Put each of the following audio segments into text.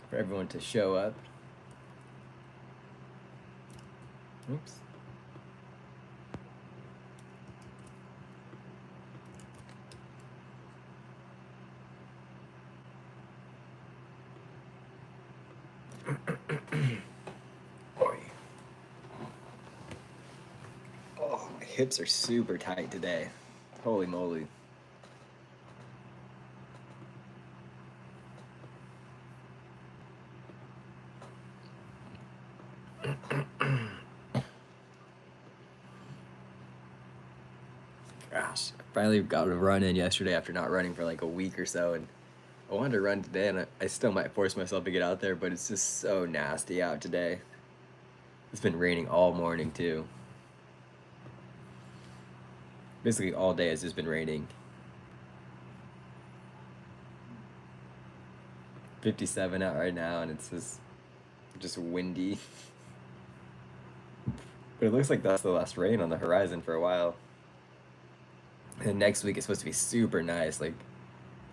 for everyone to show up. Oops. Oh, my hips are super tight today. Holy moly. Gosh, I finally got a run in yesterday after not running for like a week or so, and I wanted to run today, and I still might force myself to get out there, but it's just so nasty out today. It's been raining all morning too. Basically all day it's just been raining. 57 out right now, and it's just windy. But it looks like that's the last rain on the horizon for a while. And next week it's supposed to be super nice, like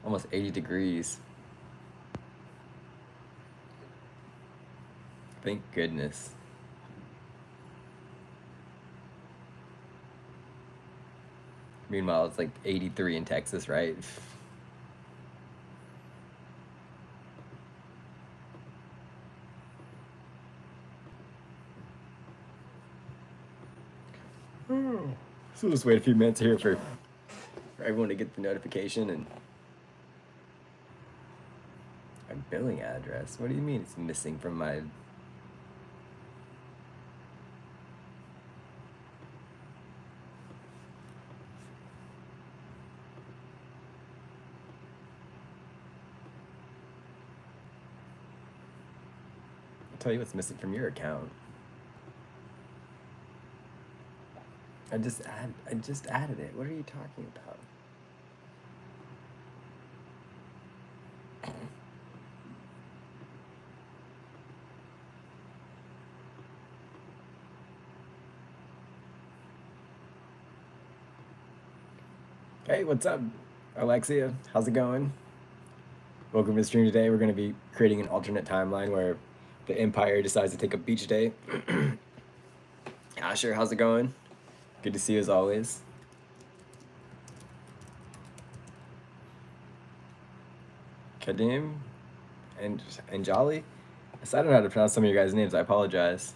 almost 80 degrees. Thank goodness. Meanwhile, it's like 83 in Texas, right? So just wait a few minutes here for everyone to get the notification. And my billing address, what do you mean it's missing from my... I'll tell you what's missing from your account. I just added it. What are you talking about? Hey, what's up, Alexia? How's it going? Welcome to the stream today. We're going to be creating an alternate timeline where the Empire decides to take a beach day. Asher, how's it going? Good to see you as always. Kadim and Jolly. I don't know how to pronounce some of your guys' names. I apologize.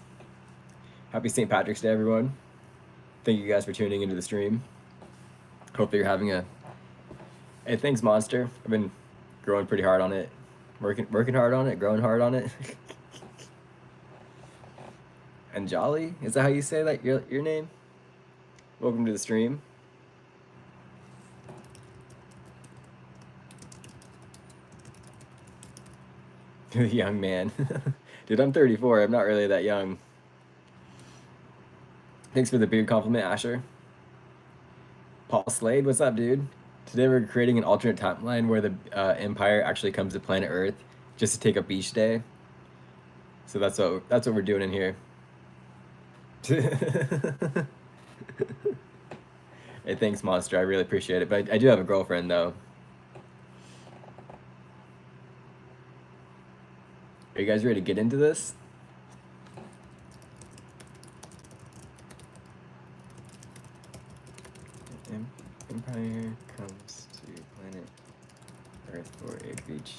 Happy St. Patrick's Day, everyone. Thank you guys for tuning into the stream. Hope that you're having a... Hey, thanks, Monster. I've been growing pretty hard on it. Working hard on it, growing hard on it. And Jolly? Is that how you say that, your name? Welcome to the stream. Young man. Dude, I'm 34. I'm not really that young. Thanks for the beard compliment, Asher. Paul Slade, what's up, dude? Today we're creating an alternate timeline where the Empire actually comes to planet Earth just to take a beach day. So that's what we're doing in here. Hey, thanks, Monster. I really appreciate it. But I do have a girlfriend, though. Are you guys ready to get into this? Empire comes to planet Earth for a beach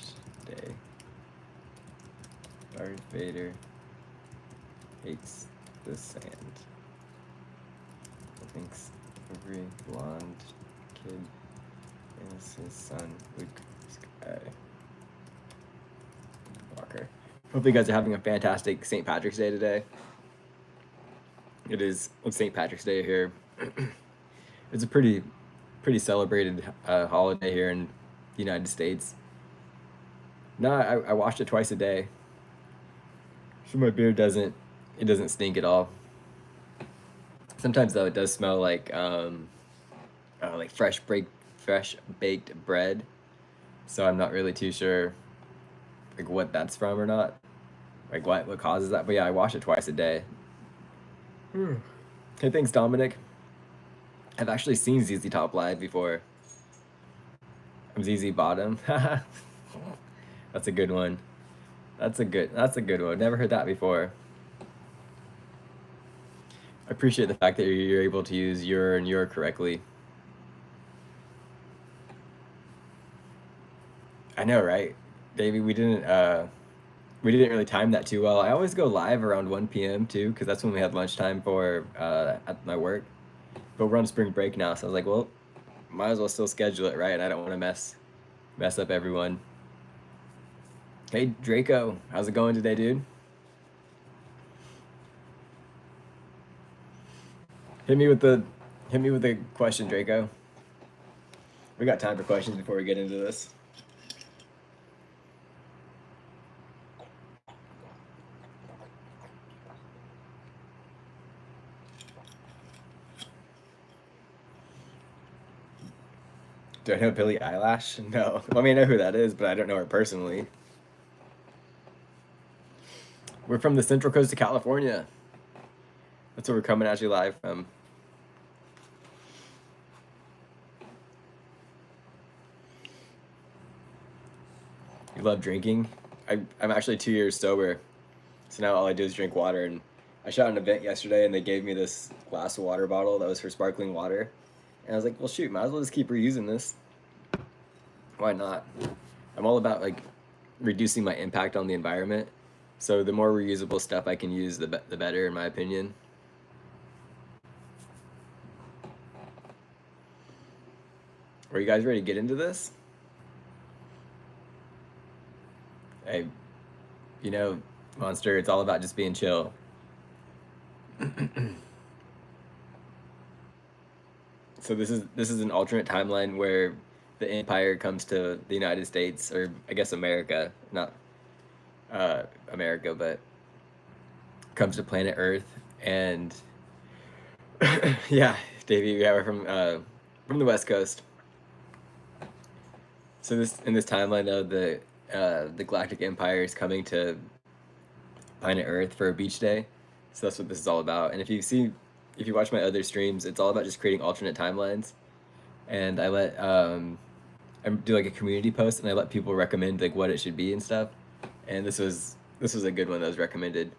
day. Darth Vader hates the sand. Thinks every blonde kid is his son, Luke Skywalker. Hope you guys are having a fantastic St. Patrick's Day today. It's St. Patrick's Day here. It's a pretty celebrated holiday here in the United States. No, I wash it twice a day. So my beard doesn't stink at all. Sometimes though it does smell like fresh baked bread. So I'm not really too sure like what that's from or not. Like what causes that. But yeah, I wash it twice a day. Hey, thanks, Dominic. I've actually seen ZZ Top live before. I'm ZZ Bottom. That's a good one. That's a good one. Never heard that before. I appreciate the fact that you're able to use your and your correctly. I know, right? Davey, we didn't really time that too well. I always go live around 1 p.m. too, because that's when we had lunchtime for at my work. But we're on spring break now, so I was like, well, might as well still schedule it, right? And I don't want to mess up everyone. Hey Draco, how's it going today, dude? Hit me with the hit me with the question, Draco. We got time for questions before we get into this. Do I know Billie Eilish? No. I mean, I know who that is, but I don't know her personally. We're from the Central Coast of California. That's where we're coming at you live from. You love drinking? I'm actually 2 years sober, so now all I do is drink water. And I shot an event yesterday, and they gave me this glass of water bottle that was for sparkling water. And I was like, well, shoot, might as well just keep reusing this. Why not? I'm all about like reducing my impact on the environment. So the more reusable stuff I can use, the better, in my opinion. Are you guys ready to get into this? Hey, you know, Monster, it's all about just being chill. So this is an alternate timeline where the Empire comes to the United States, or I guess America, not America, but comes to planet Earth, and yeah, Davey, yeah, we're from the West Coast. So this in this timeline, though, the Galactic Empire is coming to planet Earth for a beach day. So that's what this is all about. And if you watch my other streams, it's all about just creating alternate timelines. And I do like a community post, and I let people recommend like what it should be and stuff. And this was a good one that was recommended.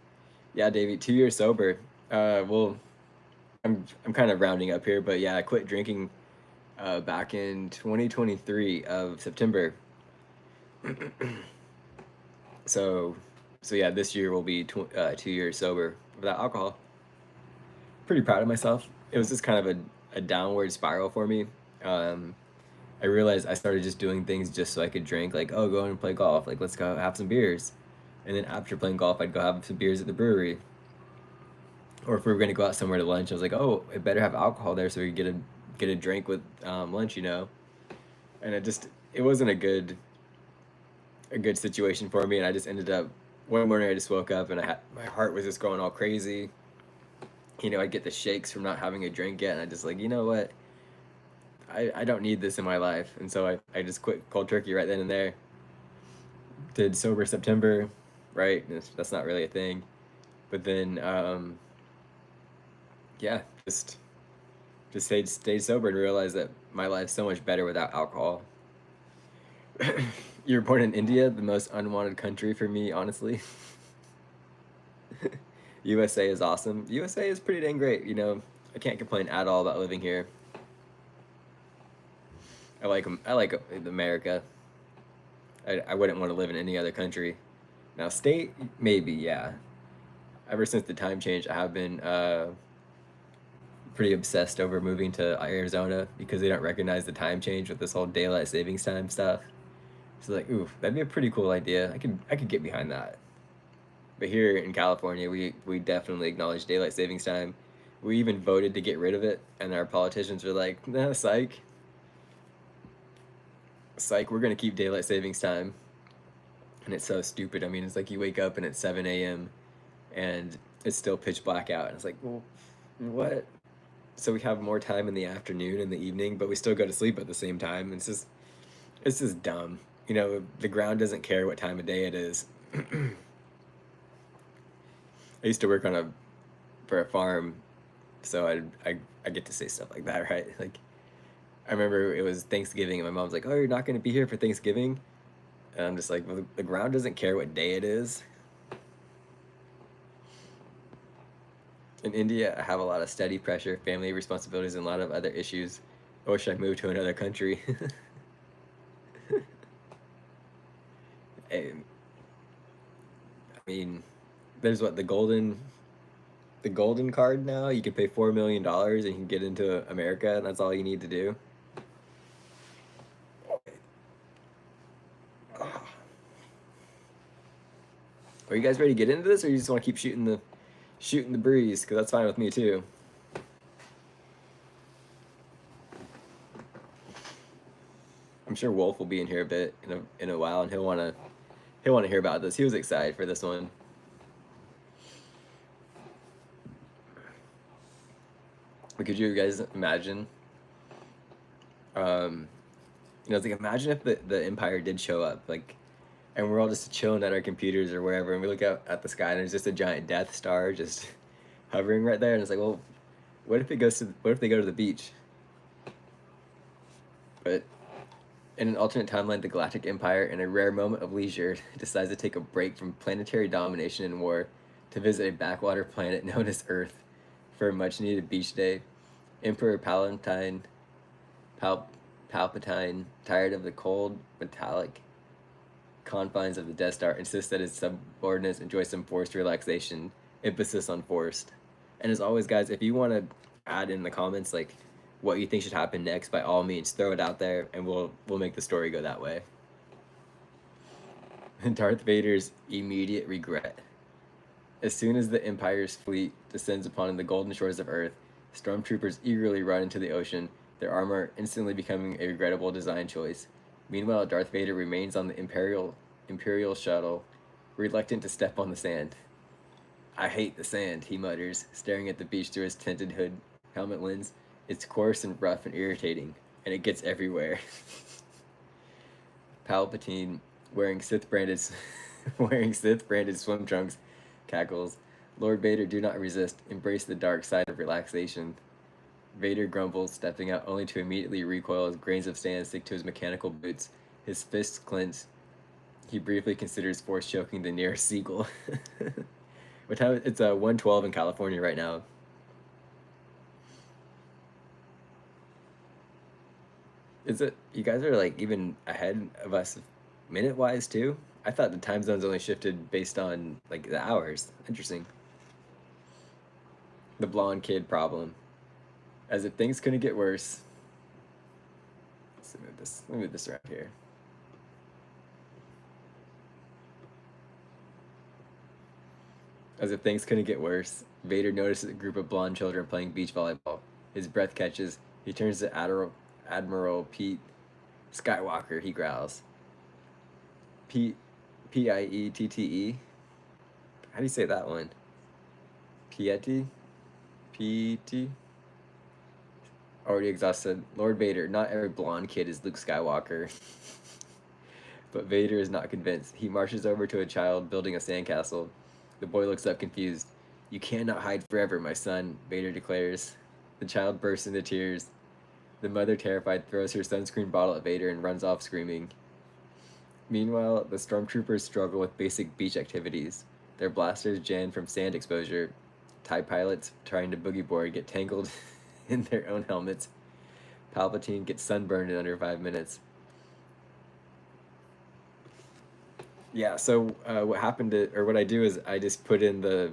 Yeah, Davey, 2 years sober. Well, I'm kind of rounding up here, but yeah, I quit drinking back in 2023 of September. So so yeah, this year will be 2 years sober without alcohol. Pretty proud of myself. It was just kind of a downward spiral for me. Um, I realized I started just doing things just so I could drink, like, oh, go and play golf, like, let's go have some beers. And then after playing golf, I'd go have some beers at the brewery. Or if we were going to go out somewhere to lunch, I was like, oh, I better have alcohol there so we could get a drink with lunch, you know? And it wasn't a good situation for me. And I just ended up, one morning I just woke up and my heart was just going all crazy. You know, I'd get the shakes from not having a drink yet. And I just like, you know what? I don't need this in my life. And so I just quit cold turkey right then and there. Did sober September, right? That's not really a thing. But then, yeah, just stayed sober and realized that my life's so much better without alcohol. You were born in India, the most unwanted country for me, honestly. USA is awesome. USA is pretty dang great, you know. I can't complain at all about living here. I like America. I wouldn't want to live in any other country. Now, state, maybe, yeah. Ever since the time change, I have been pretty obsessed over moving to Arizona because they don't recognize the time change with this whole daylight savings time stuff. So like, ooh, that'd be a pretty cool idea. I could get behind that. But here in California, we definitely acknowledge daylight savings time. We even voted to get rid of it, and our politicians are like, nah, psych, we're gonna keep daylight savings time. And it's so stupid. I mean, it's like you wake up and it's 7 a.m. and it's still pitch black out. And it's like, well, what? So we have more time in the afternoon and the evening, but we still go to sleep at the same time. It's just dumb. You know, the ground doesn't care what time of day it is. I used to work for a farm, so I get to say stuff like that, right? Like I remember it was Thanksgiving, and my mom's like, "Oh, you're not going to be here for Thanksgiving?" And I'm just like, well, the ground doesn't care what day it is. In India, I have a lot of study pressure, family responsibilities, and a lot of other issues. Or should I move to another country? I mean, there's what the golden card now. You can pay $4 million and you can get into America, and that's all you need to do. Are you guys ready to get into this, or you just want to keep shooting the breeze? Because that's fine with me too. I'm sure Wolf will be in here a bit in a while, and he'll want to hear about this. He was excited for this one. But could you guys imagine? It's like, imagine if the Empire did show up, like, and we're all just chilling at our computers or wherever, and we look out at the sky and there's just a giant Death Star just hovering right there, and it's like, well, what if they go to the beach? But in an alternate timeline, the Galactic Empire, in a rare moment of leisure, decides to take a break from planetary domination and war to visit a backwater planet known as Earth for a much-needed beach day. Emperor Palpatine, tired of the cold, metallic confines of the Death Star, insists that his subordinates enjoy some forced relaxation, emphasis on forced. And as always, guys, if you want to add in the comments like what you think should happen next, by all means, throw it out there, and we'll make the story go that way. Darth Vader's immediate regret. As soon as the Empire's fleet descends upon the golden shores of Earth, stormtroopers eagerly run into the ocean, their armor instantly becoming a regrettable design choice. Meanwhile, Darth Vader remains on the Imperial shuttle, reluctant to step on the sand. I hate the sand, he mutters, staring at the beach through his tinted hood helmet lens. It's coarse and rough and irritating, and it gets everywhere. Palpatine, wearing Sith-branded swim trunks, cackles. Lord Vader, do not resist. Embrace the dark side of relaxation. Vader grumbles, stepping out only to immediately recoil as grains of sand stick to his mechanical boots. His fists clenched. He briefly considers force choking the nearest seagull. What time? It's 1:12 in California right now. Is it? You guys are like even ahead of us minute-wise too? I thought the time zones only shifted based on like the hours. Interesting. The blonde kid problem. As if things couldn't get worse. Let me move this around here. As if things couldn't get worse, Vader notices a group of blonde children playing beach volleyball. His breath catches. He turns to Admiral Pete Skywalker, he growls. Piette? How do you say that one? Piety? P.T.? Already exhausted. Lord Vader, not every blonde kid is Luke Skywalker. But Vader is not convinced. He marches over to a child building a sandcastle. The boy looks up confused. You cannot hide forever, my son, Vader declares. The child bursts into tears. The mother, terrified, throws her sunscreen bottle at Vader and runs off screaming. Meanwhile, the stormtroopers struggle with basic beach activities. Their blasters jammed from sand exposure. TIE pilots trying to boogie board get tangled in their own helmets. Palpatine gets sunburned in under 5 minutes. Yeah, so what I do is I just put in the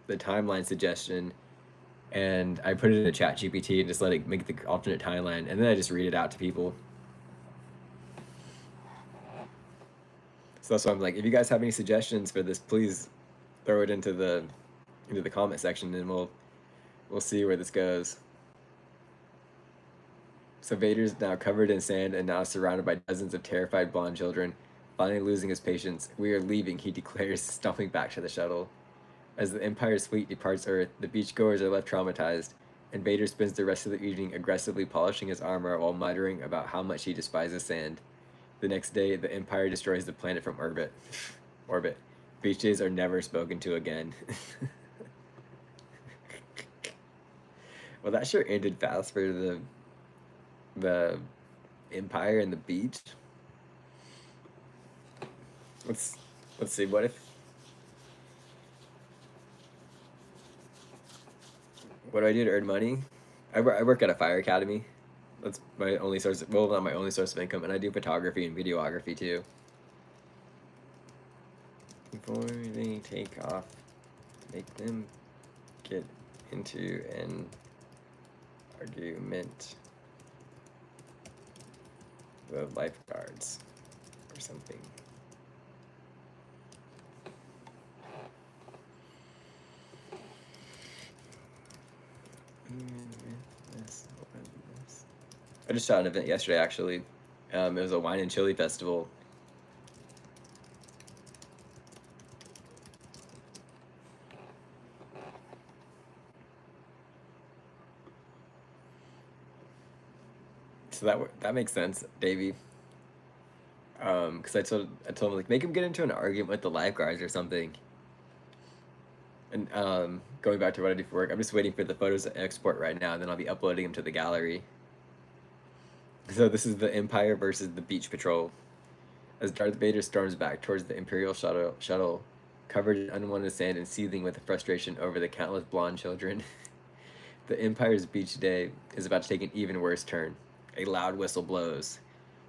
timeline suggestion, and I put it in a chat GPT and just let it make the alternate timeline, and then I just read it out to people. So that's why I'm like, if you guys have any suggestions for this, please throw it into the comment section, and we'll see where this goes. So Vader's now covered in sand and now surrounded by dozens of terrified blonde children. Finally losing his patience, we are leaving, he declares, stumbling back to the shuttle. As the Empire's fleet departs Earth, the beachgoers are left traumatized, and Vader spends the rest of the evening aggressively polishing his armor while muttering about how much he despises sand. The next day, the Empire destroys the planet from orbit. Beach days are never spoken to again. Well, that sure ended fast for the Empire and the beach. Let's see. What if? What do I do to earn money? I work at a fire academy. That's my only source. Well, not my only source of income, and I do photography and videography too. Before they take off, make them get into an argument with lifeguards or something. I just shot an event yesterday, actually. It was a wine and chili festival. So that makes sense, Davey. Because I told him, like, make him get into an argument with the lifeguards or something. And going back to what I do for work, I'm just waiting for the photos to export right now, and then I'll be uploading them to the gallery. So this is the Empire versus the Beach Patrol. As Darth Vader storms back towards the Imperial shuttle, covered in unwanted sand and seething with frustration over the countless blonde children, the Empire's beach day is about to take an even worse turn. A loud whistle blows.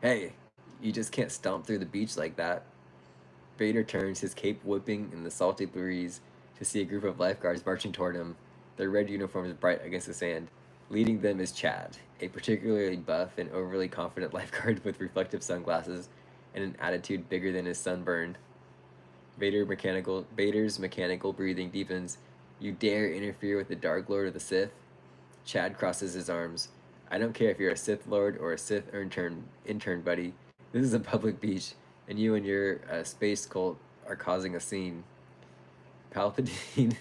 Hey, you just can't stomp through the beach like that. Vader turns, his cape whipping in the salty breeze, to see a group of lifeguards marching toward him, their red uniforms bright against the sand. Leading them is Chad, a particularly buff and overly confident lifeguard with reflective sunglasses and an attitude bigger than his sunburn. Vader's mechanical breathing deepens. You dare interfere with the Dark Lord of the Sith? Chad crosses his arms. I don't care if you're a Sith Lord or a Sith intern, buddy. This is a public beach, and you and your space cult are causing a scene. Palpatine,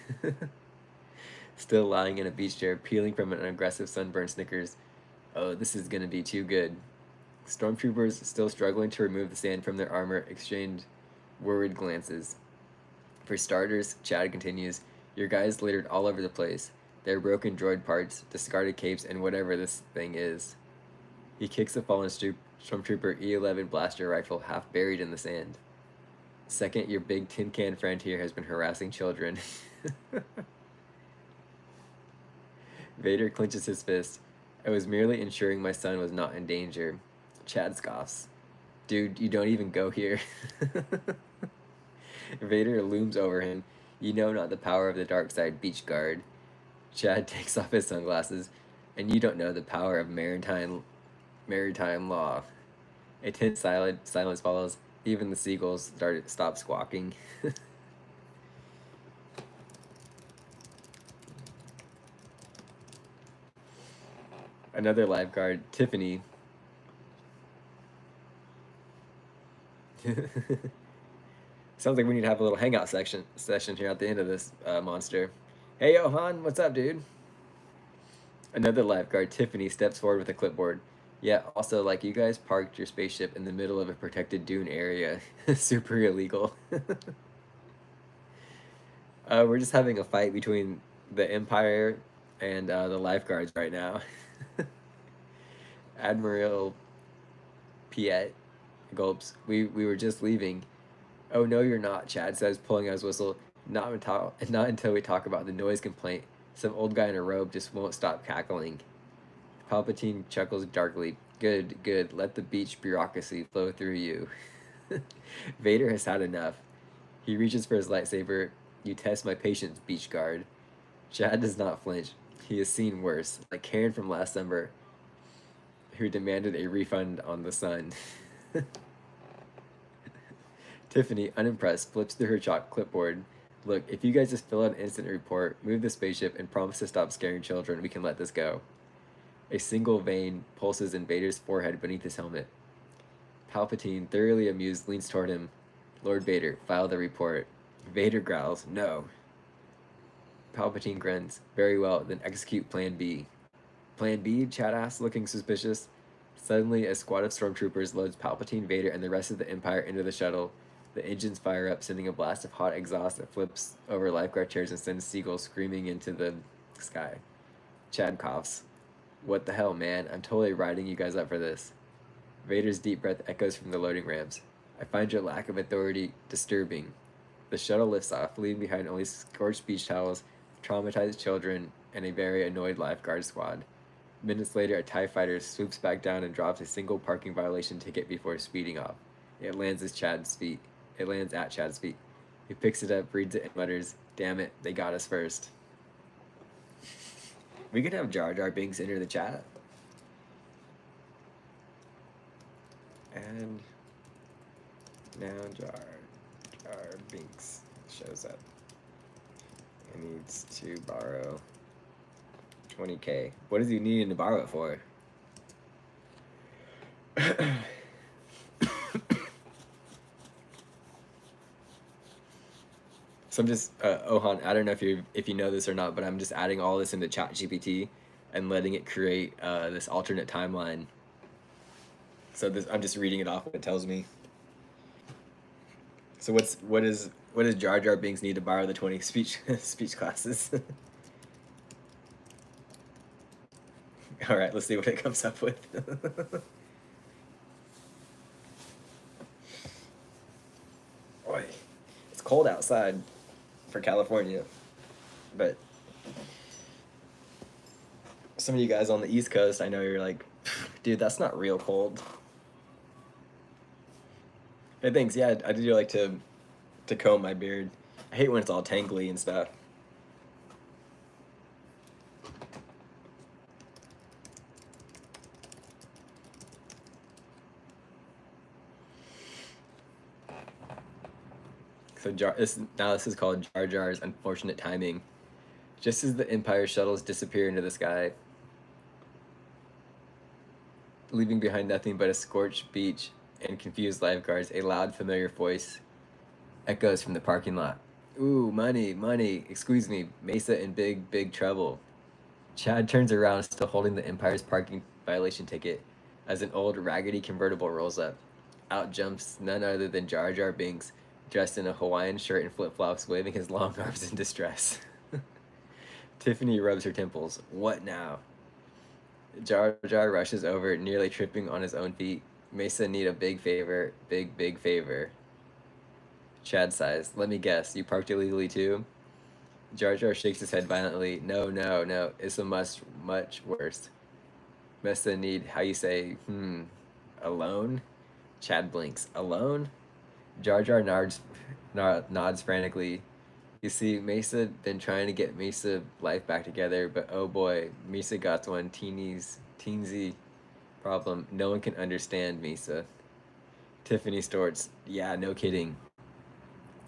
still lying in a beach chair, peeling from an aggressive sunburn, snickers. Oh, this is gonna be too good. Stormtroopers, still struggling to remove the sand from their armor, exchange worried glances. For starters, Chad continues, your guys littered all over the place. Their broken droid parts, discarded capes, and whatever this thing is. He kicks a fallen Stormtrooper E11 blaster rifle half buried in the sand. Second, your big tin can friend here has been harassing children. Vader clenches his fist. I was merely ensuring my son was not in danger. Chad scoffs. Dude, you don't even go here. Vader looms over him. You know not the power of the dark side, beach guard. Chad takes off his sunglasses. And you don't know the power of maritime law. A tense silence follows. Even the seagulls stop squawking. Another lifeguard, Tiffany. Sounds like we need to have a little hangout session here at the end of this monster. Hey, Johan, what's up, dude? Another lifeguard, Tiffany, steps forward with a clipboard. Yeah, also, like, you guys parked your spaceship in the middle of a protected dune area. Super illegal. We're just having a fight between the Empire and the lifeguards right now. Admiral Piet gulps. We were just leaving. Oh, no, you're not, Chad says, pulling out his whistle. Not until we talk about the noise complaint. Some old guy in a robe just won't stop cackling. Palpatine chuckles darkly. Good, good. Let the beach bureaucracy flow through you. Vader has had enough. He reaches for his lightsaber. You test my patience, beach guard. Chad does not flinch. He has seen worse, like Karen from last summer, who demanded a refund on the sun. Tiffany, unimpressed, flips through her chalk clipboard. Look, if you guys just fill out an incident report, move the spaceship, and promise to stop scaring children, we can let this go. A single vein pulses in Vader's forehead beneath his helmet. Palpatine, thoroughly amused, leans toward him. Lord Vader, file the report. Vader growls, no. Palpatine grins. Very well, then execute Plan B. Plan B? Chad asks, looking suspicious. Suddenly, a squad of stormtroopers loads Palpatine, Vader, and the rest of the Empire into the shuttle. The engines fire up, sending a blast of hot exhaust that flips over lifeguard chairs and sends seagulls screaming into the sky. Chad coughs. What the hell, man? I'm totally riding you guys up for this. Vader's deep breath echoes from the loading ramps. I find your lack of authority disturbing. The shuttle lifts off, leaving behind only scorched beach towels, traumatized children, and a very annoyed lifeguard squad. Minutes later, a TIE fighter swoops back down and drops a single parking violation ticket before speeding off. It lands at Chad's feet. He picks it up, reads it, and mutters, "Damn it, they got us first." We could have Jar Jar Binks enter the chat. And now Jar Binks shows up. He needs to borrow 20K. What is he needing to borrow it for? So I'm just Ohan, I don't know if you know this or not, but I'm just adding all this into ChatGPT and letting it create this alternate timeline. So I'm just reading it off what it tells me. So what does Jar Jar Binks need to borrow the 20 speech classes? All right, let's see what it comes up with. Boy, it's cold outside for California, but some of you guys on the East Coast, I know you're like, dude, that's not real cold. Hey, thanks. Yeah, I do like to comb my beard. I hate when it's all tangly and stuff. So this is called Jar Jar's unfortunate timing. Just as the Empire shuttles disappear into the sky, leaving behind nothing but a scorched beach and confused lifeguards, a loud, familiar voice echoes from the parking lot. "Ooh, money, money, excuse me, Mesa in big, big trouble." Chad turns around, still holding the Empire's parking violation ticket, as an old, raggedy convertible rolls up. Out jumps none other than Jar Jar Binks, dressed in a Hawaiian shirt and flip-flops, waving his long arms in distress. Tiffany rubs her temples. What now? Jar Jar rushes over, nearly tripping on his own feet. Mesa need a big favor. Big, big favor. Chad sighs. Let me guess, you parked illegally too? Jar Jar shakes his head violently. No, no, no. It's a much worse. Mesa need, how you say, alone? Chad blinks. Alone? Jar Jar nods frantically. You see, Mesa been trying to get Mesa life back together, but oh boy, Mesa got one teensy problem. No one can understand Mesa. Tiffany snorts. Yeah, no kidding.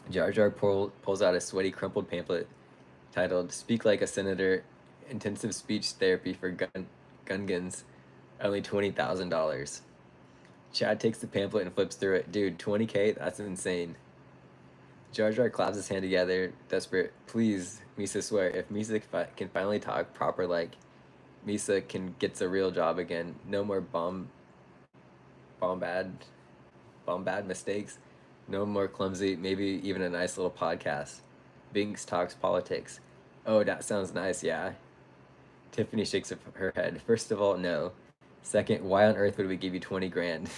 Jar Jar pulls out a sweaty, crumpled pamphlet titled "Speak Like a Senator: Intensive Speech Therapy for Gungans." Only $20,000. Chad takes the pamphlet and flips through it. Dude, 20K? That's insane. Jar Jar claps his hand together, desperate. Please, Misa, swear, if Misa can finally talk proper like Misa gets a real job again. No more bombad mistakes. No more clumsy, maybe even a nice little podcast. Binks talks politics. Oh, that sounds nice, yeah. Tiffany shakes her head. First of all, no. Second, why on earth would we give you 20 grand?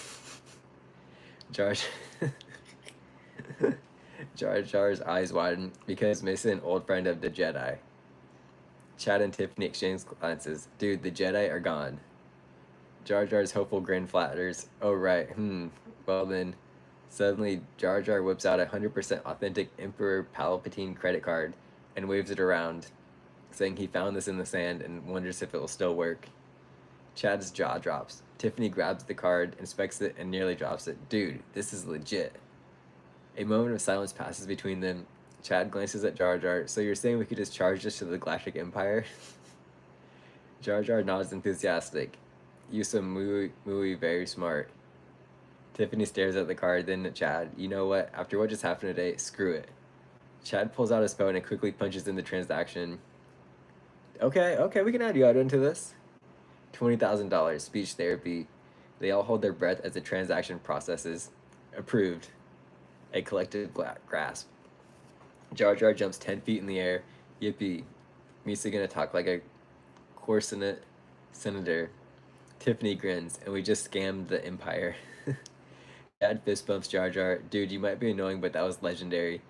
Jar Jar's eyes widen because Mesa an old friend of the Jedi. Chad and Tiffany exchange glances. Dude, the Jedi are gone. Jar Jar's hopeful grin flatters. Oh, right. Well then. Suddenly, Jar Jar whips out a 100% authentic Emperor Palpatine credit card and waves it around, saying he found this in the sand and wonders if it will still work. Chad's jaw drops. Tiffany grabs the card, inspects it, and nearly drops it. Dude, this is legit. A moment of silence passes between them. Chad glances at Jar Jar. So you're saying we could just charge this to the Galactic Empire? Jar Jar nods enthusiastic. You some muy very smart. Tiffany stares at the card, then at Chad. You know what? After what just happened today, screw it. Chad pulls out his phone and quickly punches in the transaction. Okay, we can add you out into this. $20,000, speech therapy. They all hold their breath as the transaction processes. Approved. A collective grasp. Jar Jar jumps 10 feet in the air. Yippee. Misa gonna talk like a corsenet senator. Tiffany grins, and we just scammed the Empire. Chad fist bumps Jar Jar. Dude, you might be annoying, but that was legendary.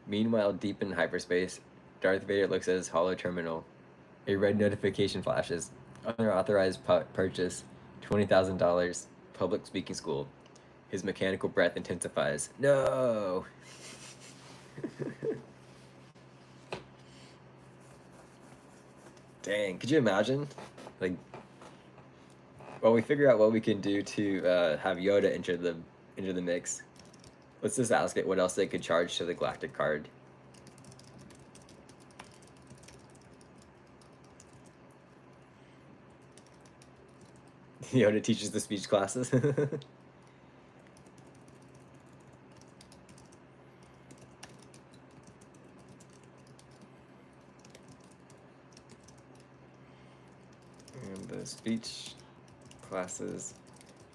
Meanwhile, deep in hyperspace, Darth Vader looks at his hollow terminal. A red notification flashes. Unauthorized purchase, $20,000. Public speaking school. His mechanical breath intensifies. No! Dang, could you imagine? Like, while we figure out what we can do to have Yoda enter the mix, let's just ask it what else they could charge to the Galactic card. Yoda teaches the speech classes. And the speech classes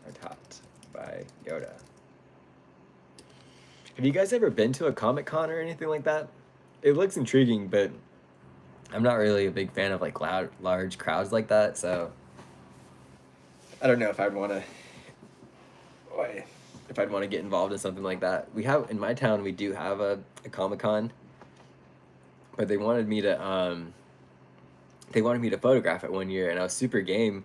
are taught by Yoda. Have you guys ever been to a Comic-Con or anything like that? It looks intriguing, but I'm not really a big fan of like large crowds like that, so I don't know if I'd want to get involved in something like that. We have in my town, we do have a Comic-Con, but they wanted me to photograph it one year, and I was super game,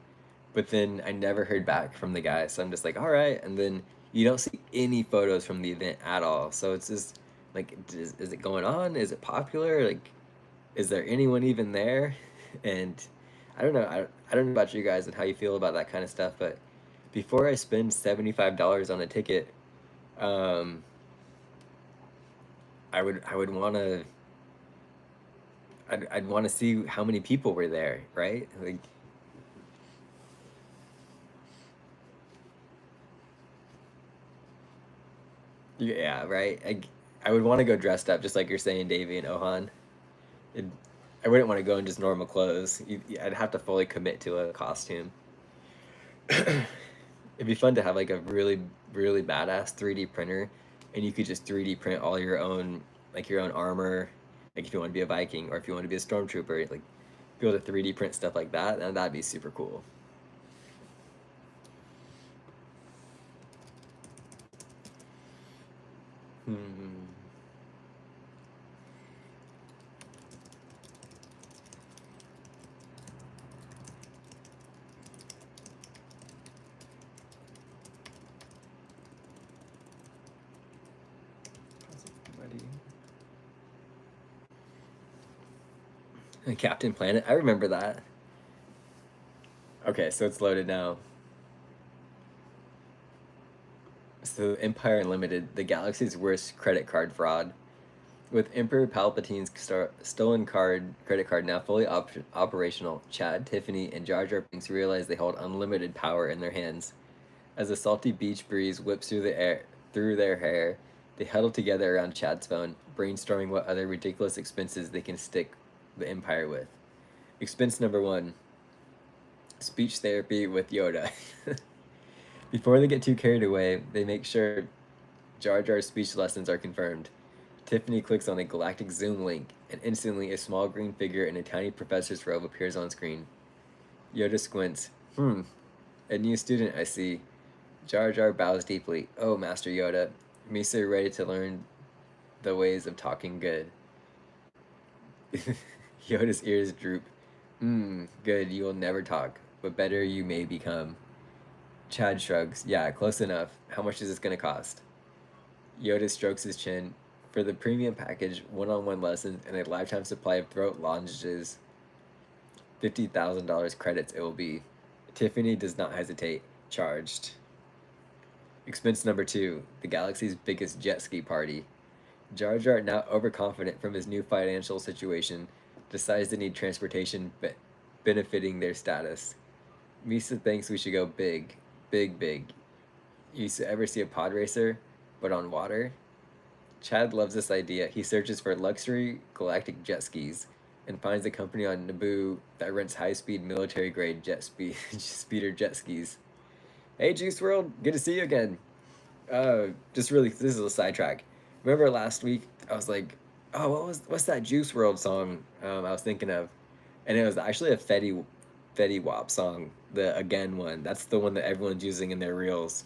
but then I never heard back from the guy, so I'm just like, all right, and then you don't see any photos from the event at all, so it's just like, is it going on? Is it popular? Like, is there anyone even there? And I don't know. I don't know about you guys and how you feel about that kind of stuff, but before I spend $75 on a ticket, I would want to. I'd want to see how many people were there, right? Like, yeah, right. I would want to go dressed up, just like you're saying, Davey and Ohan. It, I wouldn't want to go in just normal clothes. I'd have to fully commit to a costume. It'd be fun to have like a really, really badass 3D printer, and you could just 3D print all your own, like your own armor, like if you want to be a Viking or if you want to be a stormtrooper, like be able to 3D print stuff like that, and that'd be super cool. Hmm. Captain Planet, I remember that. Okay, so it's loaded now. So Empire Unlimited, the galaxy's worst credit card fraud. With Emperor Palpatine's stolen credit card now fully operational, Chad, Tiffany, and Jar Jar Binks realize they hold unlimited power in their hands. As a salty beach breeze whips through their hair, they huddle together around Chad's phone, brainstorming what other ridiculous expenses they can stick the Empire with. Expense number 1: speech therapy with Yoda. Before they get too carried away, they make sure Jar Jar's speech lessons are confirmed. Tiffany clicks on a galactic zoom link, and instantly a small green figure in a tiny professor's robe appears on screen. Yoda squints. A new student, I see. Jar Jar bows deeply. Oh, Master Yoda. Misa ready to learn the ways of talking good. Yoda's ears droop. Good, you will never talk, but better you may become. Chad shrugs. Yeah, close enough. How much is this gonna cost? Yoda strokes his chin. For the premium package, one-on-one lessons, and a lifetime supply of throat lozenges, $50,000 credits it will be. Tiffany does not hesitate. Charged. Expense number 2: the galaxy's biggest jet ski party. Jar Jar, now overconfident from his new financial situation, decides to need transportation benefiting their status. Misa thinks we should go big. Big, big. You used to ever see a pod racer, but on water? Chad loves this idea. He searches for luxury galactic jet skis and finds a company on Naboo that rents high-speed military-grade speeder jet skis. Hey, Juice World, good to see you again. This is a sidetrack. Remember last week I was like, oh, what's that Juice World song I was thinking of? And it was actually a Fetty Wap song, the Again one. That's the one that everyone's using in their reels.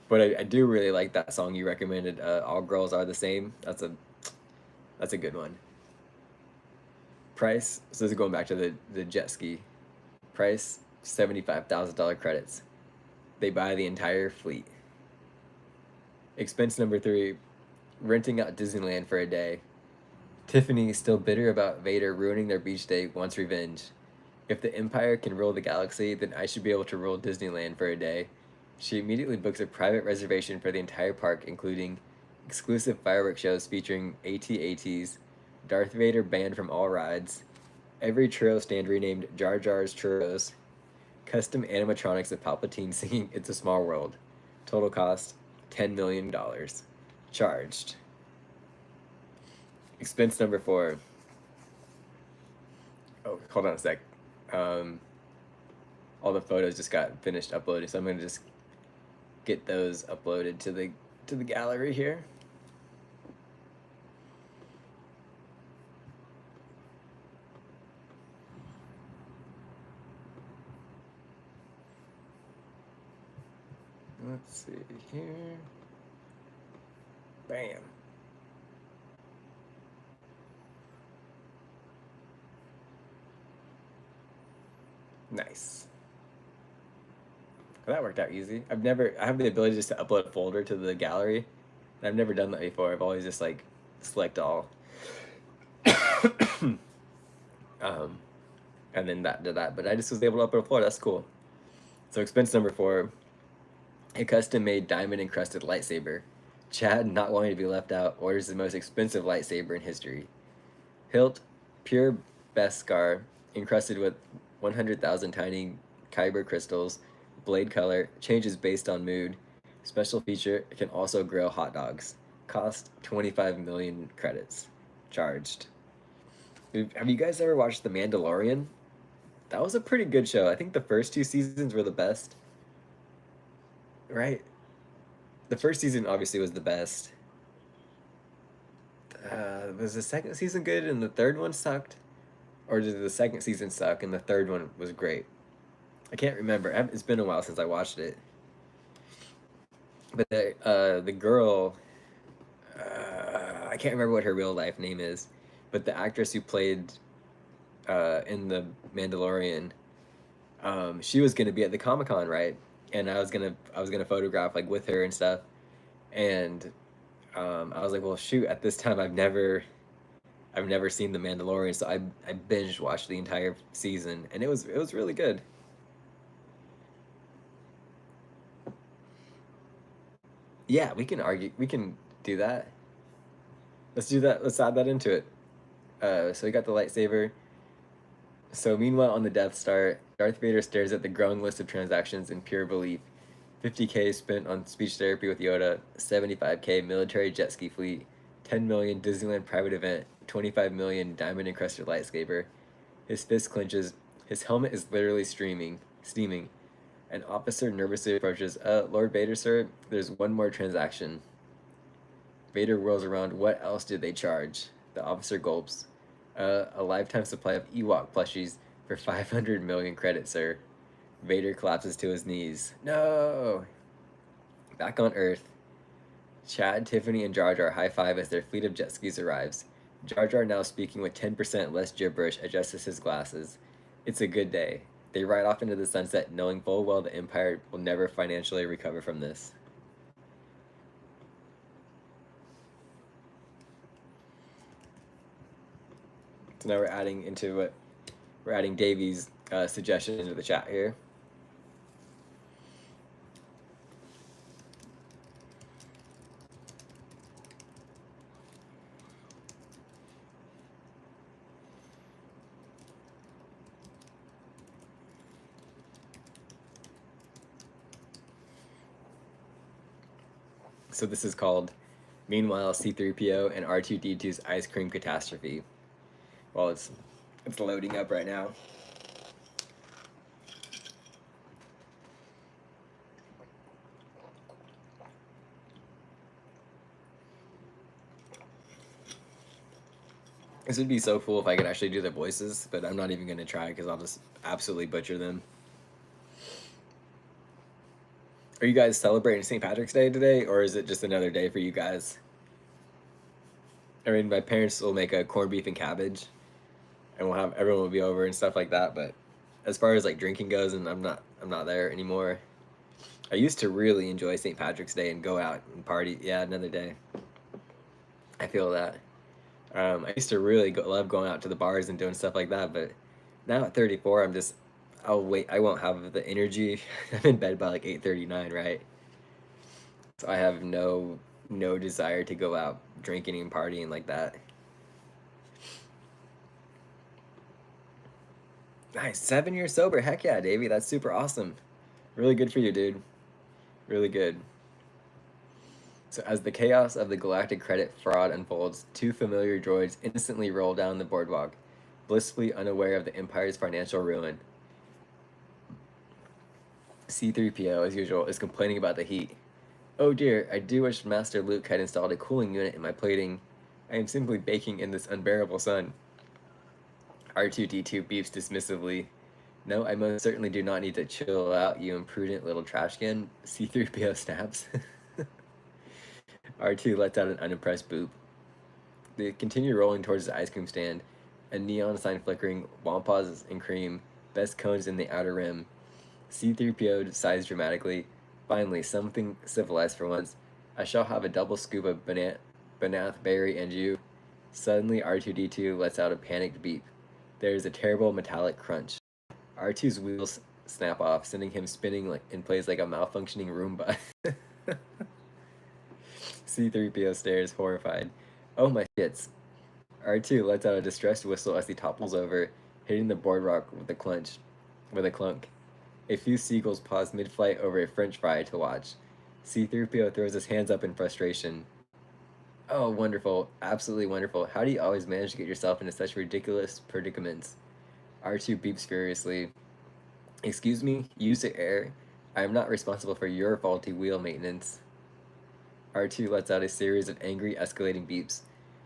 But I do really like that song you recommended. All Girls Are the Same. That's a good one. Price. So this is going back to the jet ski. Price $75,000 credits. They buy the entire fleet. Expense number 3, renting out Disneyland for a day. Tiffany, still bitter about Vader ruining their beach day, wants revenge. If the Empire can rule the galaxy, then I should be able to rule Disneyland for a day. She immediately books a private reservation for the entire park, including exclusive fireworks shows featuring AT-ATs, Darth Vader banned from all rides, every churro stand renamed Jar Jar's Churros, custom animatronics of Palpatine singing It's a Small World. Total cost $10 million. Charged. Expense number 4. Oh, hold on a sec. All the photos just got finished uploading, so I'm gonna just get those uploaded to the gallery here. Let's see here. Bam. Nice. Well, that worked out easy. I have the ability just to upload a folder to the gallery. And I've never done that before. I've always just like select all. And then that did that. But I just was able to upload a folder. That's cool. So expense number 4, a custom-made diamond-encrusted lightsaber. Chad, not wanting to be left out, orders the most expensive lightsaber in history. Hilt, pure Beskar, encrusted with 100,000 tiny kyber crystals. Blade color, changes based on mood. Special feature, it can also grill hot dogs. Cost 25 million credits. Charged. Have you guys ever watched The Mandalorian? That was a pretty good show. I think the first 2 seasons were the best. Right? The first season obviously was the best. Was the second season good and the third one sucked? Or did the second season suck and the third one was great? I can't remember. It's been a while since I watched it. But the girl, I can't remember what her real life name is, but the actress who played in The Mandalorian, she was gonna be at the Comic-Con, right? And I was gonna photograph like with her and stuff, and I was like, well, shoot, at this time I've never seen The Mandalorian, so I binge watched the entire season, and it was really good. Yeah, we can argue. We can do that. Let's do that. Let's add that into it. So we got the lightsaber. So meanwhile, on the Death Star, Darth Vader stares at the growing list of transactions in pure belief. 50K spent on speech therapy with Yoda, 75K military jet ski fleet, 10 million Disneyland private event, 25 million diamond encrusted lightsaber. His fist clenches. His helmet is literally steaming. An officer nervously approaches. Lord Vader, sir, there's one more transaction. Vader whirls around. What else did they charge? The officer gulps. A lifetime supply of Ewok plushies for 500 million credits, sir. Vader collapses to his knees. No! Back on Earth, Chad, Tiffany, and Jar Jar high five as their fleet of jet skis arrives. Jar Jar, now speaking with 10% less gibberish, adjusts his glasses. It's a good day. They ride off into the sunset, knowing full well the Empire will never financially recover from this. So now we're adding Davey's suggestion into the chat here. So this is called Meanwhile C-3PO and R2-D2's Ice Cream Catastrophe. Well, it's loading up right now. This would be so cool if I could actually do the voices, but I'm not even going to try because I'll just absolutely butcher them. Are you guys celebrating St. Patrick's Day today, or is it just another day for you guys? I mean, my parents will make a corned beef and cabbage, and we'll have everyone will be over and stuff like that. But as far as like drinking goes, and I'm not there anymore. I used to really enjoy St. Patrick's Day and go out and party. Yeah, another day. I feel that. I used to really love going out to the bars and doing stuff like that, but now at 34, I'll wait. I won't have the energy. I'm in bed by like 8:39, right? So I have no desire to go out drinking and partying like that. Nice, 7 years sober. Heck yeah, Davey. That's super awesome. Really good for you, dude. Really good. So as the chaos of the galactic credit fraud unfolds, two familiar droids instantly roll down the boardwalk, blissfully unaware of the Empire's financial ruin. C-3PO, as usual, is complaining about the heat. Oh dear, I do wish Master Luke had installed a cooling unit in my plating. I am simply baking in this unbearable sun. R2-D2 beeps dismissively. No, I most certainly do not need to chill out, you imprudent little trash can. C-3PO snaps. R2 lets out an unimpressed boop. They continue rolling towards the ice cream stand, a neon sign flickering, wampas and cream, best cones in the outer rim. C-3PO sighs dramatically. Finally, something civilized for once. I shall have a double scoop of banath berry and you. Suddenly, R2-D2 lets out a panicked beep. There is a terrible metallic crunch. R2's wheels snap off, sending him spinning in place like a malfunctioning Roomba. C-3PO stares, horrified. Oh my shits. R2 lets out a distressed whistle as he topples over, hitting the boardwalk with a clunk. A few seagulls pause mid-flight over a french fry to watch. C-3PO throws his hands up in frustration. Oh, wonderful. Absolutely wonderful. How do you always manage to get yourself into such ridiculous predicaments? R2 beeps furiously. Excuse me? Use the air? I am not responsible for your faulty wheel maintenance. R2 lets out a series of angry, escalating beeps.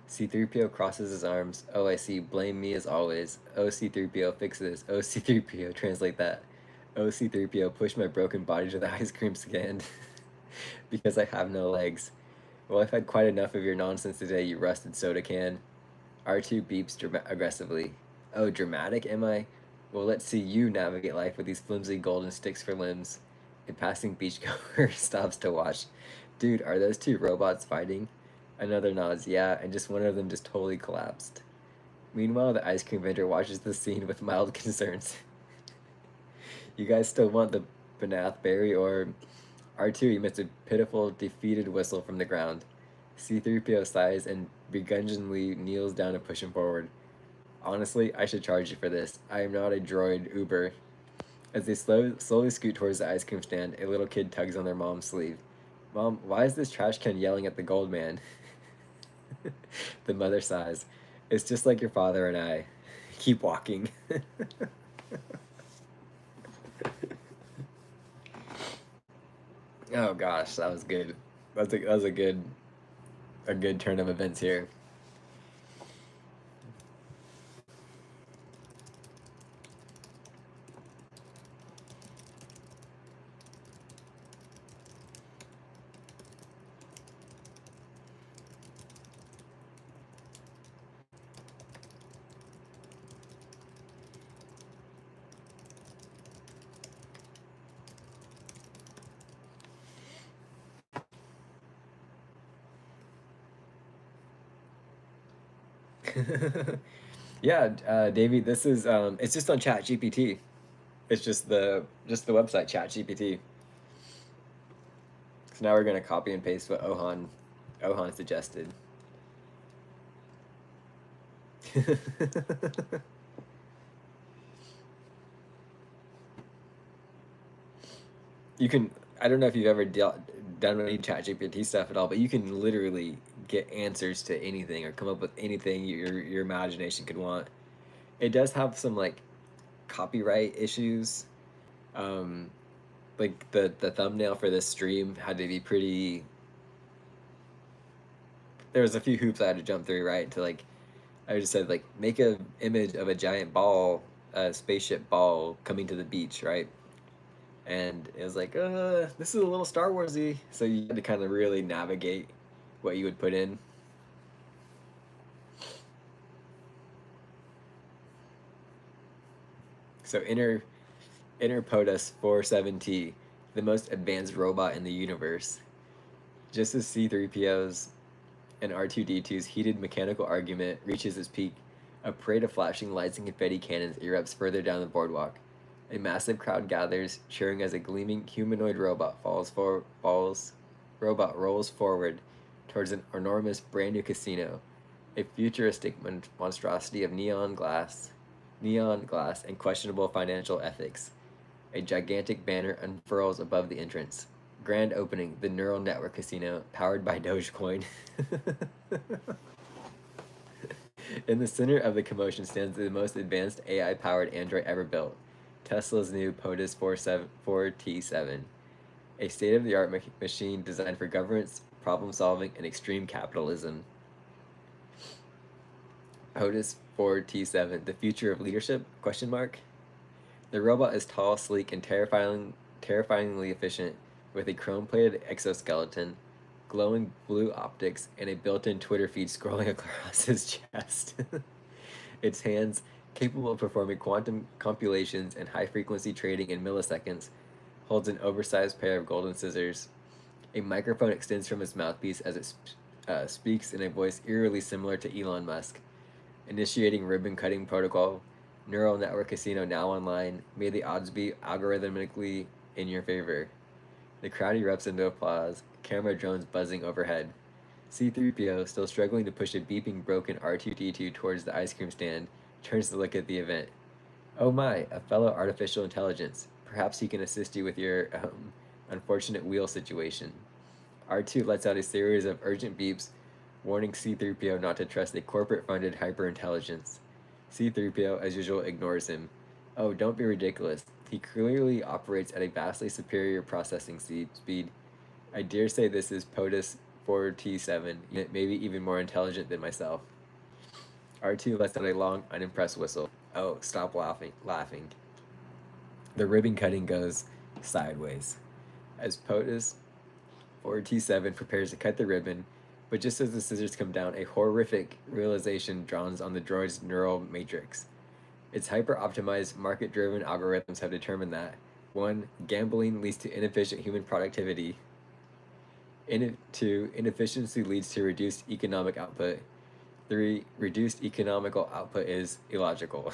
C-3PO crosses his arms. Oh, I see. Blame me as always. Oh, C-3PO, fix this. Oh, C-3PO, translate that. Oh, C-3PO, push my broken body to the ice cream stand. Because I have no legs. Well, I've had quite enough of your nonsense today, you rusted soda can. R2 beeps aggressively. Oh, dramatic, am I? Well, let's see you navigate life with these flimsy golden sticks for limbs. A passing beachgoer stops to watch. Dude, are those two robots fighting? Another nods, yeah, and just one of them just totally collapsed. Meanwhile, the ice cream vendor watches the scene with mild concerns. You guys still want the banath berry, or... R2 emits a pitiful, defeated whistle from the ground. C-3PO sighs and begrudgingly kneels down to push him forward. Honestly, I should charge you for this. I am not a droid Uber. As they slowly scoot towards the ice cream stand, a little kid tugs on their mom's sleeve. Mom, why is this trash can yelling at the gold man? The mother sighs. It's just like your father and I. Keep walking. Oh gosh, that was good. That was a good turn of events here. Yeah, Davey, this is it's just on Chat GPT. It's just the website Chat GPT. So now we're gonna copy and paste what Ohan suggested. You can, I don't know if you've ever done any Chat GPT stuff at all, but you can literally get answers to anything or come up with anything your imagination could want. It does have some like copyright issues. Um, like the thumbnail for this stream had to be pretty. There was a few hoops I had to jump through, right? To like, I just said like make a image of a giant ball, a spaceship ball coming to the beach, right? and it was like, this is a little Star Warsy. So you had to kind of really navigate what you would put in. So enter POTUS 47T, the most advanced robot in the universe. Just as C3PO's and R2D2's heated mechanical argument reaches its peak, a parade of flashing lights and confetti cannons erupts further down the boardwalk. A massive crowd gathers, cheering as a gleaming humanoid robot rolls forward towards an enormous brand new casino, a futuristic monstrosity of neon glass, and questionable financial ethics. A gigantic banner unfurls above the entrance. Grand opening, the neural network casino, powered by Dogecoin. In the center of the commotion stands the most advanced AI-powered android ever built, Tesla's new POTUS 4T7, a state-of-the-art machine designed for governance, problem-solving, and extreme capitalism. POTUS 4T7, the future of leadership? Question mark. The robot is tall, sleek, and terrifyingly efficient, with a chrome-plated exoskeleton, glowing blue optics, and a built-in Twitter feed scrolling across his chest. Its hands, capable of performing quantum computations and high-frequency trading in milliseconds, holds an oversized pair of golden scissors. A microphone extends from its mouthpiece as it speaks in a voice eerily similar to Elon Musk. Initiating ribbon-cutting protocol. Neural network casino now online. May the odds be algorithmically in your favor. The crowd erupts into applause, camera drones buzzing overhead. C3PO, still struggling to push a beeping broken R2D2 towards the ice cream stand, turns to look at the event. Oh my, a fellow artificial intelligence. Perhaps he can assist you with your unfortunate wheel situation. R2 lets out a series of urgent beeps, warning C3PO not to trust a corporate-funded hyperintelligence. C3PO, as usual, ignores him. Oh, don't be ridiculous. He clearly operates at a vastly superior processing speed. I dare say this is POTUS 4T7, maybe even more intelligent than myself. R2 lets out a long, unimpressed whistle. Oh, stop laughing. The ribbon cutting goes sideways. As POTUS 4T7 prepares to cut the ribbon, but just as the scissors come down, a horrific realization dawns on the droid's neural matrix. Its hyper-optimized, market-driven algorithms have determined that 1. Gambling leads to inefficient human productivity. 2. Inefficiency leads to reduced economic output. 3. Reduced economical output is illogical.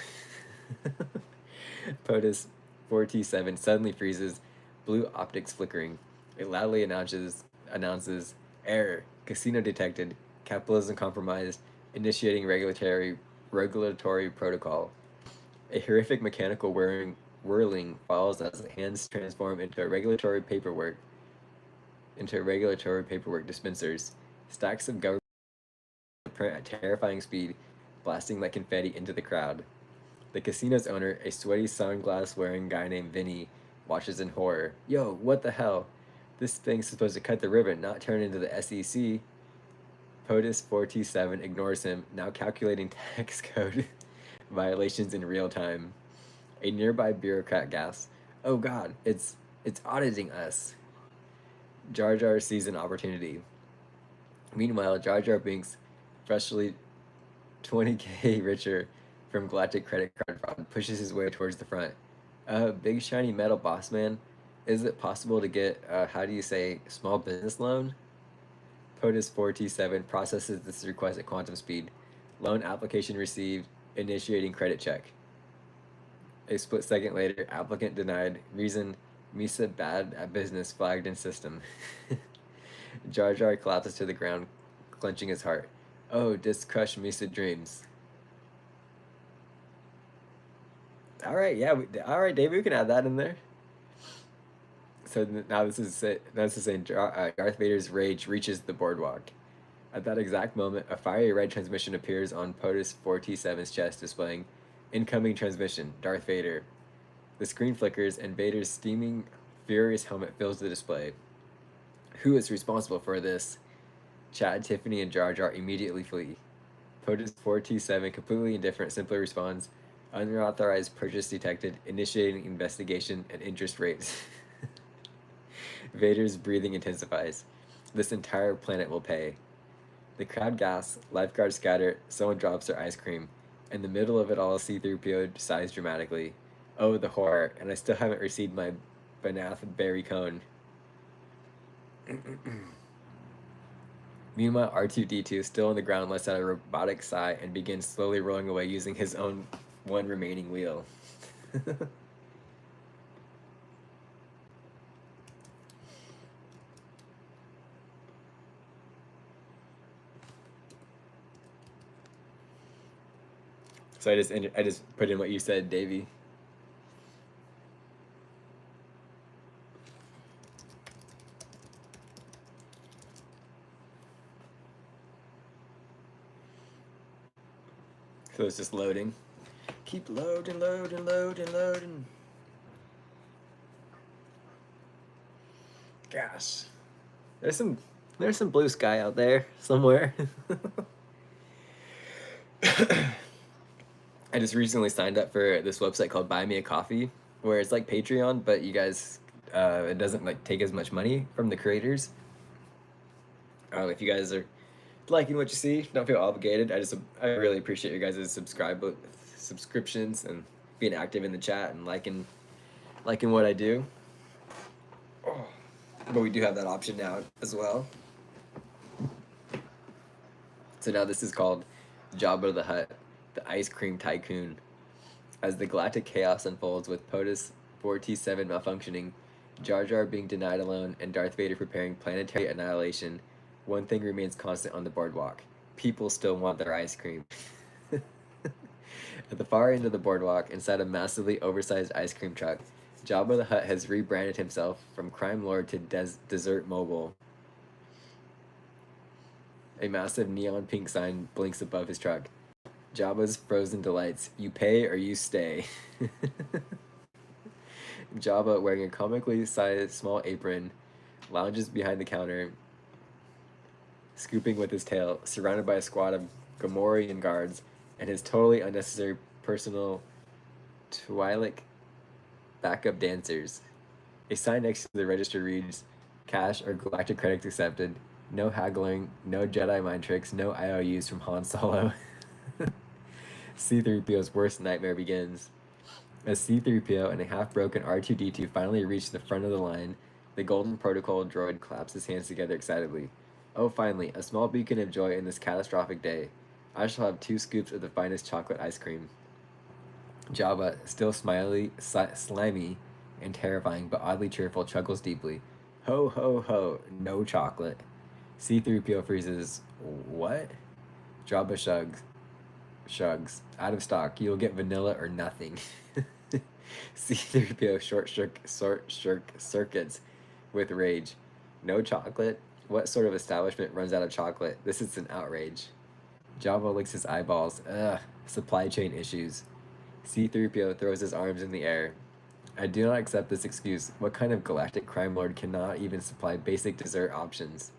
POTUS 4T7 suddenly freezes, blue optics flickering. It loudly announces, error, casino detected, capitalism compromised, initiating regulatory protocol. A horrific mechanical whirling follows as the hands transform into regulatory paperwork dispensers. Stacks of government print at terrifying speed, blasting like confetti into the crowd. The casino's owner, a sweaty sunglass-wearing guy named Vinny, watches in horror. Yo, what the hell? This thing's supposed to cut the ribbon, not turn into the SEC. POTUS 4T7 ignores him, now calculating tax code violations in real time. A nearby bureaucrat gasps, "Oh God, it's auditing us." Jar Jar sees an opportunity. Meanwhile, Jar Jar Binks, freshly 20K richer from Galactic credit card fraud, pushes his way towards the front. Big shiny metal boss man, is it possible to get, small business loan? POTUS 4T7 processes this request at quantum speed. Loan application received, initiating credit check. A split second later, applicant denied. Reason, Misa bad at business flagged in system. Jar Jar collapses to the ground, clenching his heart. Oh, this crushed Misa dreams. All right, yeah, all right, David, we can add that in there. So now this is saying Darth Vader's rage reaches the boardwalk. At that exact moment, a fiery red transmission appears on POTUS 4T7's chest, displaying incoming transmission, Darth Vader. The screen flickers, and Vader's steaming, furious helmet fills the display. Who is responsible for this? Chad, Tiffany, and Jar Jar immediately flee. POTUS 4T7, completely indifferent, simply responds, Unauthorized purchase detected, initiating investigation at interest rates. Vader's breathing intensifies. This entire planet will pay. The crowd gasps, lifeguards scatter, someone drops their ice cream. In the middle of it all, C-3PO sighs dramatically. Oh, the horror, and I still haven't received my Banath berry cone. Meanwhile, R2-D2, still on the ground, lets out a robotic sigh and begins slowly rolling away using his own one remaining wheel. So I just put in what you said, Davey. So it's just loading. Keep loading, loading, loading, loading. Gosh. There's some blue sky out there somewhere. I just recently signed up for this website called Buy Me a Coffee, where it's like Patreon, but you guys, it doesn't like take as much money from the creators. If you guys are liking what you see, don't feel obligated. I really appreciate you guys' subscriptions and being active in the chat and liking what I do. Oh, but we do have that option now as well. So now this is called Jabba the Hutt, the Ice Cream Tycoon. As the galactic chaos unfolds with POTUS 4T7 malfunctioning, Jar Jar being denied alone, and Darth Vader preparing planetary annihilation, one thing remains constant on the boardwalk. People still want their ice cream. At the far end of the boardwalk, inside a massively oversized ice cream truck, Jabba the Hutt has rebranded himself from crime lord to dessert mogul. A massive neon pink sign blinks above his truck. Jabba's frozen delights. You pay or you stay. Jabba, wearing a comically sized small apron, lounges behind the counter, scooping with his tail, surrounded by a squad of Gamorrean guards and his totally unnecessary personal Twi'lek backup dancers. A sign next to the register reads, "Cash or galactic credits accepted. No haggling, no Jedi mind tricks, no IOUs from Han Solo." C-3PO's worst nightmare begins. As C-3PO and a half-broken R2-D2 finally reach the front of the line, the Golden Protocol droid claps his hands together excitedly. Oh, finally, a small beacon of joy in this catastrophic day. I shall have 2 scoops of the finest chocolate ice cream. Jabba, still slimy, and terrifying, but oddly cheerful, chuckles deeply. Ho, ho, ho, no chocolate. C-3PO freezes. What? Jabba shrugs. Out of stock. You'll get vanilla or nothing. C-3PO circuits with rage. No chocolate? What sort of establishment runs out of chocolate? This is an outrage. Jabba licks his eyeballs. Ugh, supply chain issues. C-3PO throws his arms in the air. I do not accept this excuse. What kind of galactic crime lord cannot even supply basic dessert options?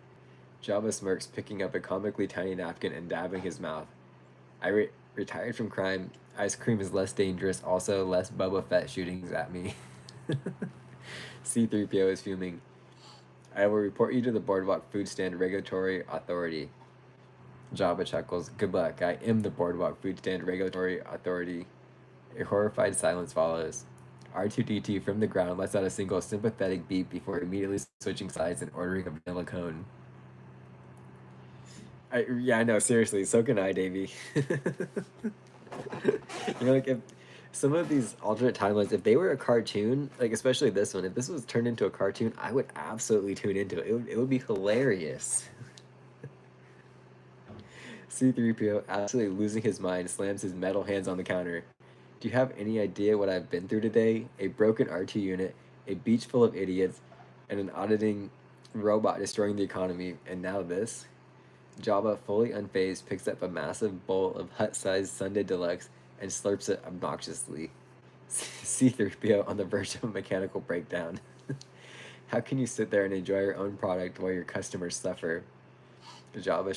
Jabba smirks, picking up a comically tiny napkin and dabbing his mouth. I retired from crime. Ice cream is less dangerous, also less Boba Fett shootings at me. C-3PO is fuming. I will report you to the Boardwalk Food Stand Regulatory Authority. Jabba chuckles. Good luck. I am the Boardwalk Food Stand Regulatory Authority. A horrified silence follows. R2-D2 from the ground lets out a single sympathetic beep before immediately switching sides and ordering a vanilla cone. I know, seriously, so can I, Davey. Like, if some of these alternate timelines, if they were a cartoon, like especially this one, if this was turned into a cartoon, I would absolutely tune into it. It would be hilarious. C-3PO, absolutely losing his mind, slams his metal hands on the counter. Do you have any idea what I've been through today? A broken R2 unit, a beach full of idiots, and an auditing robot destroying the economy, and now this? Jabba, fully unfazed, picks up a massive bowl of Hut-sized Sundae Deluxe and slurps it obnoxiously. C-3PO on the verge of a mechanical breakdown. How can you sit there and enjoy your own product while your customers suffer? Jabba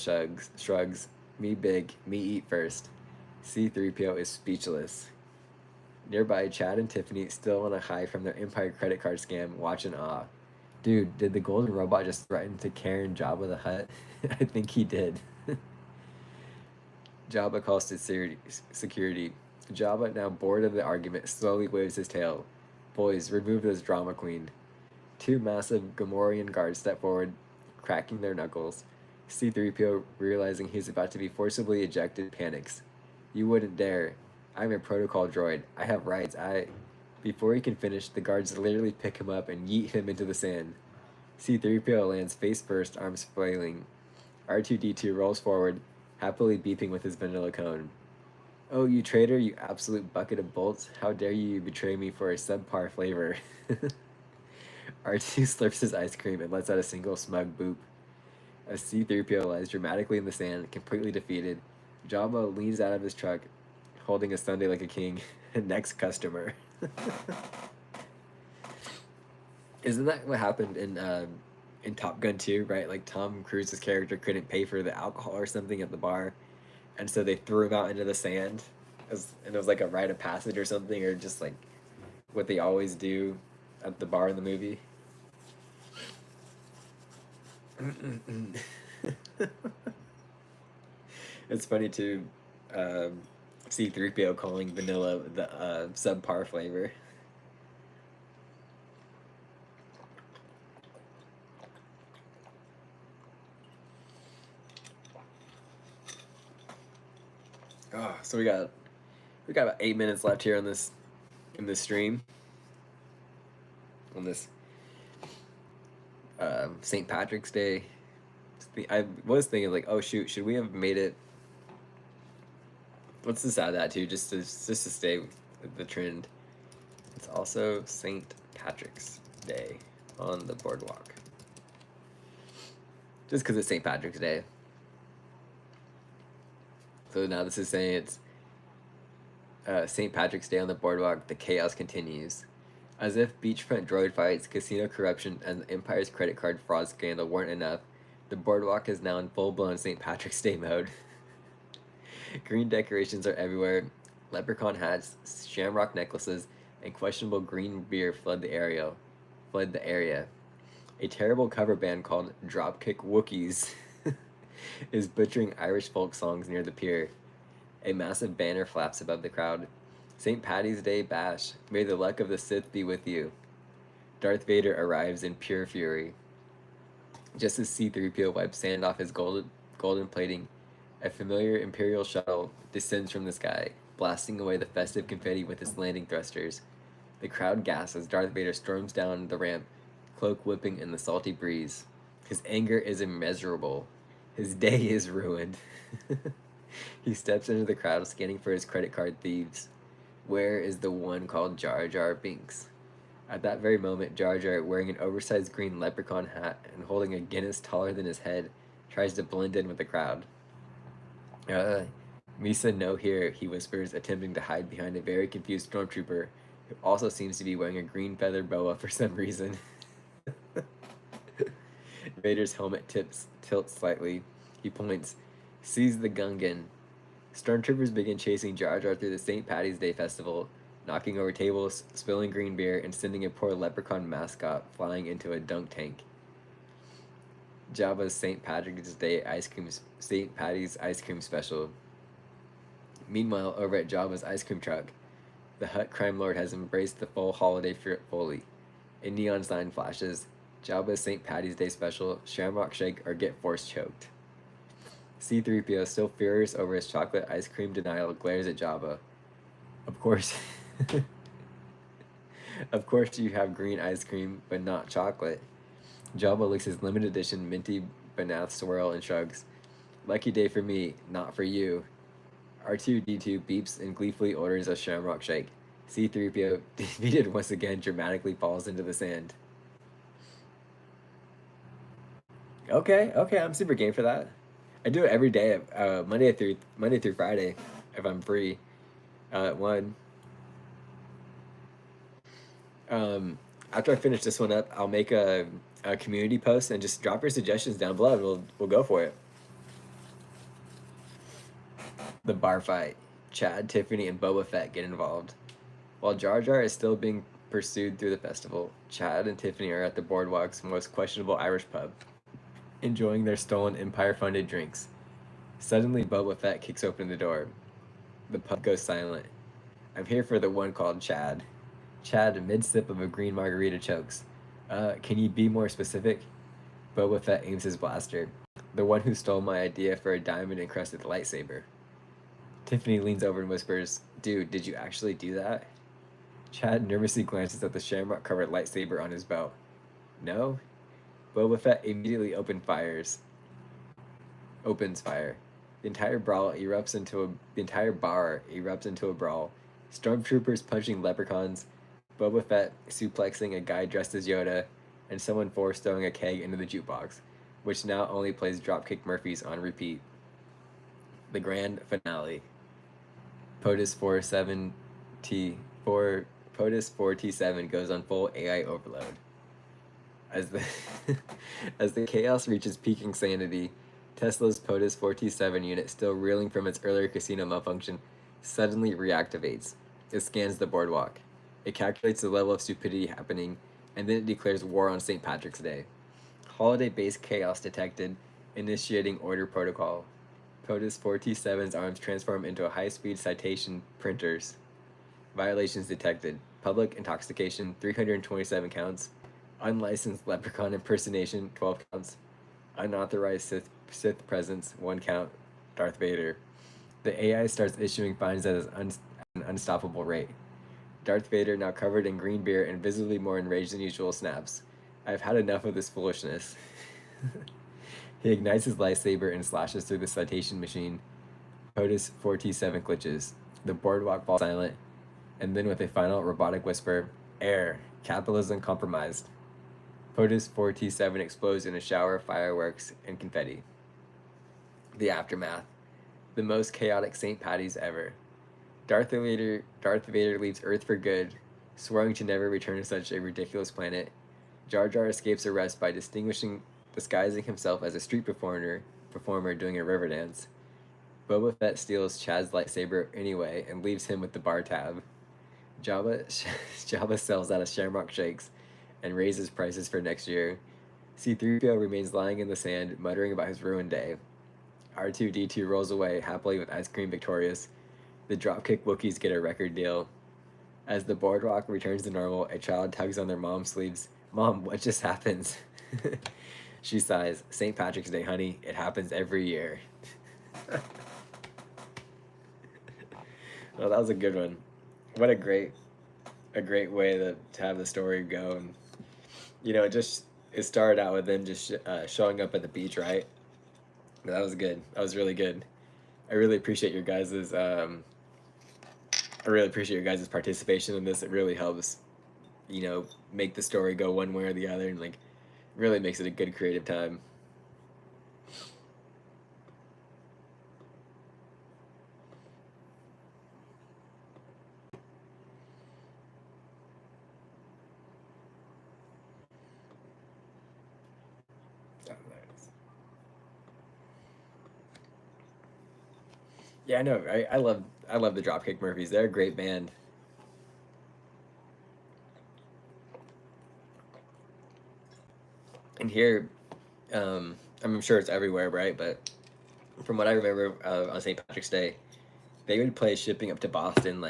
shrugs. Me big, me eat first. C-3PO is speechless. Nearby, Chad and Tiffany, still on a high from their Empire credit card scam, watch in awe. Dude, did the golden robot just threaten to Karen Jabba the Hutt? I think he did. Jabba calls to security. Jabba, now bored of the argument, slowly waves his tail. Boys, remove this drama queen. Two massive Gamorrean guards step forward, cracking their knuckles. C-3PO, realizing he's about to be forcibly ejected, panics. You wouldn't dare. I'm a protocol droid. I have rights. Before he can finish, the guards literally pick him up and yeet him into the sand. C-3PO lands face first, arms flailing. R2-D2 rolls forward, happily beeping with his vanilla cone. Oh, you traitor, you absolute bucket of bolts. How dare you betray me for a subpar flavor. R2 slurps his ice cream and lets out a single smug boop. As C-3PO lies dramatically in the sand, completely defeated, Jabba leans out of his truck, holding a sundae like a king. Next customer. Isn't that what happened in Top Gun 2, right? Like Tom Cruise's character couldn't pay for the alcohol or something at the bar, and so they threw him out into the sand, and it was like a rite of passage or something, or just like what they always do at the bar in the movie. It's funny too. C-3PO calling vanilla the subpar flavor. Oh, so we got about 8 minutes left here on this stream. On this St. Patrick's Day. I was thinking like, oh shoot, should we have made it? Let's just add that too, just to stay with the trend. It's also St. Patrick's Day on the boardwalk. Just because it's St. Patrick's Day. So now this is saying it's St. Patrick's Day on the boardwalk. The chaos continues. As if beachfront droid fights, casino corruption, and the Empire's credit card fraud scandal weren't enough, the boardwalk is now in full-blown St. Patrick's Day mode. Green decorations are everywhere. Leprechaun hats, shamrock necklaces, and questionable green beer flood the area. A terrible cover band called Dropkick Wookiees is butchering Irish folk songs near the pier. A massive banner flaps above the crowd. St. Paddy's Day Bash. May the luck of the Sith be with you. Darth Vader arrives in pure fury. Just as C-3PO wipes sand off his golden plating, a familiar Imperial shuttle descends from the sky, blasting away the festive confetti with its landing thrusters. The crowd gasps as Darth Vader storms down the ramp, cloak whipping in the salty breeze. His anger is immeasurable. His day is ruined. He steps into the crowd, scanning for his credit card thieves. Where is the one called Jar Jar Binks? At that very moment, Jar Jar, wearing an oversized green leprechaun hat and holding a Guinness taller than his head, tries to blend in with the crowd. Misa no here, he whispers, attempting to hide behind a very confused stormtrooper, who also seems to be wearing a green feather boa for some reason. Vader's helmet tilts slightly. He points. Seize the Gungan. Stormtroopers begin chasing Jar Jar through the St. Paddy's Day festival, knocking over tables, spilling green beer, and sending a poor leprechaun mascot flying into a dunk tank. Jabba's St. Patrick's Day St. Paddy's ice cream special. Meanwhile, over at Jabba's ice cream truck, the Hutt crime lord has embraced the full holiday fully. A neon sign flashes. Jabba's St. Paddy's Day special, Shamrock Shake or get force choked. C-3PO, still furious over his chocolate ice cream denial, glares at Jabba. Of course. Of course you have green ice cream, but not chocolate. Jabba licks his limited edition minty banath swirl and shrugs. Lucky day for me, not for you. R2-D2 beeps and gleefully orders a Shamrock Shake. C-3PO, defeated once again, dramatically falls into the sand. Okay, I'm super game for that. I do it every day, Monday through Friday, if I'm free, at 1. After I finish this one up, I'll make a community post and just drop your suggestions down below, and we'll go for it. The bar fight. Chad, Tiffany, and Boba Fett get involved. While Jar Jar is still being pursued through the festival, Chad and Tiffany are at the boardwalk's most questionable Irish pub, enjoying their stolen Empire-funded drinks. Suddenly, Boba Fett kicks open the door. The pub goes silent. I'm here for the one called Chad. Chad, mid-sip of a green margarita, chokes. Can you be more specific? Boba Fett aims his blaster. The one who stole my idea for a diamond-encrusted lightsaber. Tiffany leans over and whispers, Dude, did you actually do that? Chad nervously glances at the shamrock-covered lightsaber on his belt. No? Boba Fett immediately opens fire. The entire bar erupts into a brawl. Stormtroopers punching leprechauns, Boba Fett suplexing a guy dressed as Yoda, and someone force throwing a keg into the jukebox, which now only plays Dropkick Murphys on repeat. The grand finale. POTUS 4T7 goes on full AI overload. As the as the chaos reaches peak insanity, Tesla's POTUS 4T7 unit, still reeling from its earlier casino malfunction, suddenly reactivates. It scans the boardwalk. It calculates the level of stupidity happening, and then it declares war on St. Patrick's Day. Holiday-based chaos detected, initiating order protocol. POTUS 4T7's arms transform into a high-speed citation printers. Violations detected. Public intoxication, 327 counts. Unlicensed leprechaun impersonation, 12 counts. Unauthorized Sith presence, 1 count. Darth Vader. The AI starts issuing fines at an unstoppable rate. Darth Vader, now covered in green beer and visibly more enraged than usual, snaps. I've had enough of this foolishness. He ignites his lightsaber and slashes through the citation machine. POTUS 4T7 glitches. The boardwalk falls silent, and then with a final robotic whisper, Air, capitalism compromised. POTUS 4T7 explodes in a shower of fireworks and confetti. The aftermath. The most chaotic St. Patty's ever. Darth Vader leaves Earth for good, swearing to never return to such a ridiculous planet. Jar Jar escapes arrest by disguising himself as a street performer doing a river dance. Boba Fett steals Chad's lightsaber anyway and leaves him with the bar tab. Jabba sells out of Shamrock Shakes and raises prices for next year. C-3PO remains lying in the sand, muttering about his ruined day. R2-D2 rolls away happily with ice cream victorious. The Dropkick Wookiees get a record deal. As the boardwalk returns to normal, a child tugs on their mom's sleeves. Mom, what just happened? She sighs. St. Patrick's Day, honey. It happens every year. Well, that was a good one. What a great way to have the story go. And, it started out with them just showing up at the beach, right? That was good. That was really good. I really appreciate your guys's participation in this. It really helps, make the story go one way or the other, and really makes it a good creative time. Yeah, I know. I love the Dropkick Murphys. They're a great band. And here, I'm sure it's everywhere, right? But from what I remember on St. Patrick's Day, they would play Shipping Up to Boston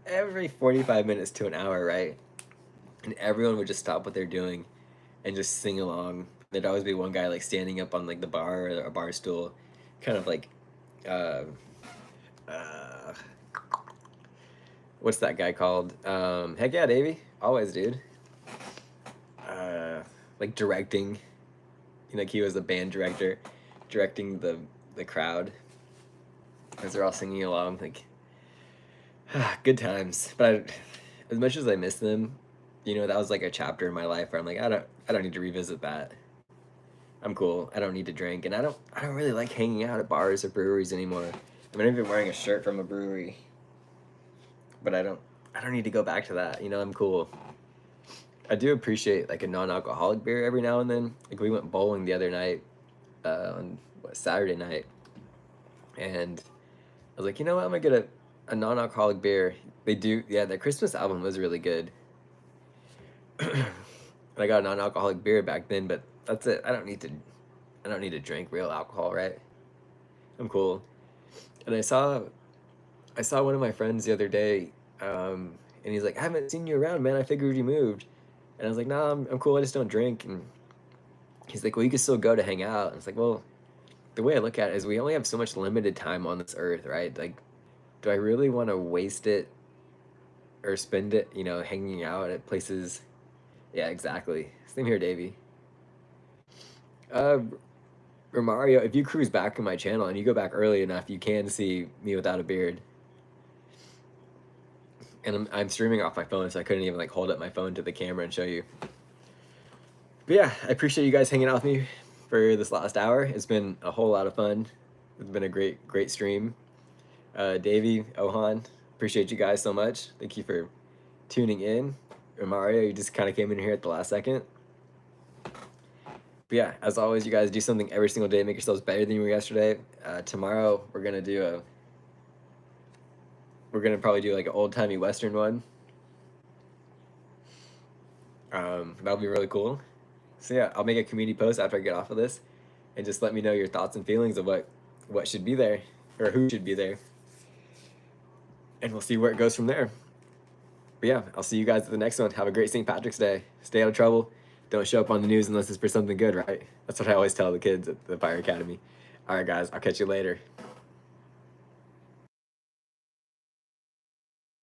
every 45 minutes to an hour, right? And everyone would just stop what they're doing and just sing along. There'd always be one guy standing up on the bar or a bar stool, kind of uh, uh, what's that guy called? Heck yeah, Davey, always, dude. Directing, he was the band director, directing the crowd as they're all singing along. Good times. But as much as I miss them, that was a chapter in my life where I'm I don't need to revisit that. I'm cool. I don't need to drink, and I don't really like hanging out at bars or breweries anymore. I'm not even wearing a shirt from a brewery, but I don't need to go back to that. I'm cool. I do appreciate a non-alcoholic beer every now and then. We went bowling the other night, on Saturday night, and I was like, I'm gonna get a non-alcoholic beer. They do, yeah. The Christmas album was really good. And I got a non-alcoholic beer back then, but that's it. I don't need to drink real alcohol, right? I'm cool. And I saw one of my friends the other day, and he's like, "I haven't seen you around, man. I figured you moved." And I was like, "No, I'm cool. I just don't drink." And he's like, "Well, you can still go to hang out." And it's like, well, the way I look at it is we only have so much limited time on this earth, right? Like, do I really want to waste it or spend it, hanging out at places? Yeah, exactly. Same here, Davey. Uh, Romario, if you cruise back in my channel and you go back early enough, you can see me without a beard. And I'm streaming off my phone, so I couldn't even like hold up my phone to the camera and show you. But yeah, I appreciate you guys hanging out with me for this last hour. It's been a whole lot of fun. It's been a great stream. Davey, Ohan, appreciate you guys so much. Thank you for tuning in. Mario, you just kind of came in here at the last second. But yeah, as always, you guys do something every single day to make yourselves better than you were yesterday. Tomorrow, we're gonna probably do like an old-timey Western one. That'll be really cool. So yeah, I'll make a community post after I get off of this, and just let me know your thoughts and feelings of what should be there, or who should be there. And we'll see where it goes from there. But yeah, I'll see you guys at the next one. Have a great St. Patrick's Day. Stay out of trouble. Don't show up on the news unless it's for something good, right? That's what I always tell the kids at the Fire Academy. All right, guys, I'll catch you later.